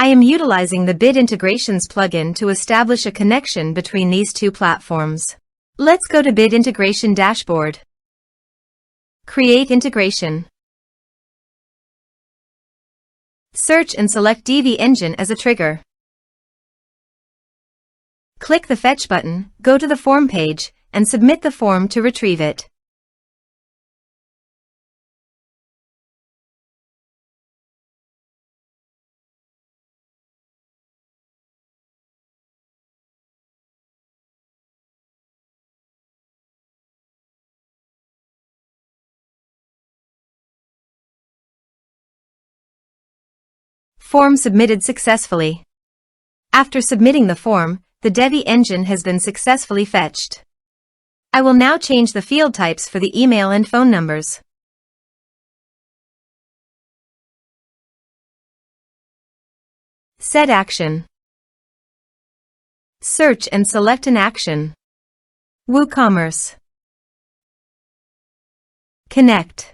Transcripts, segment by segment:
I am utilizing the Bit Integrations plugin to establish a connection between these two platforms. Let's go to Bit Integration Dashboard. Create integration. Search and select Divi Engine as a trigger. Click the Fetch button, go to the form page, and submit the form to retrieve it. Form submitted successfully. After submitting the form, the Divi engine has been successfully fetched. I will now change the field types for the email and phone numbers. Set action. Search and select an action. WooCommerce. Connect.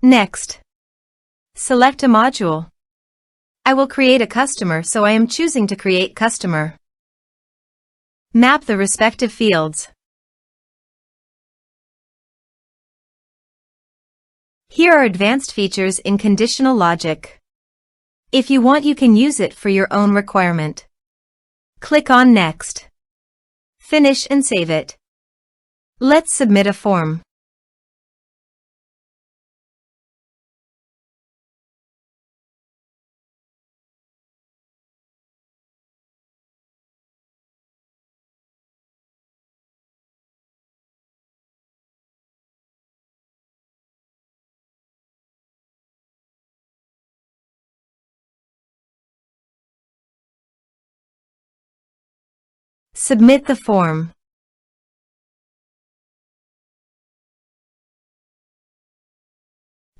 Next. Select a module. I will create a customer, so I am choosing to create customer. Map the respective fields. Here are advanced features in conditional logic. If you want, you can use it for your own requirement. Click on Next. Finish and save it. Let's submit a form. Submit the form.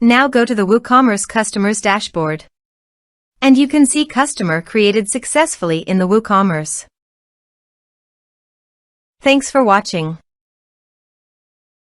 Now go to the WooCommerce Customers dashboard. And you can see customer created successfully in the WooCommerce. Thanks for watching.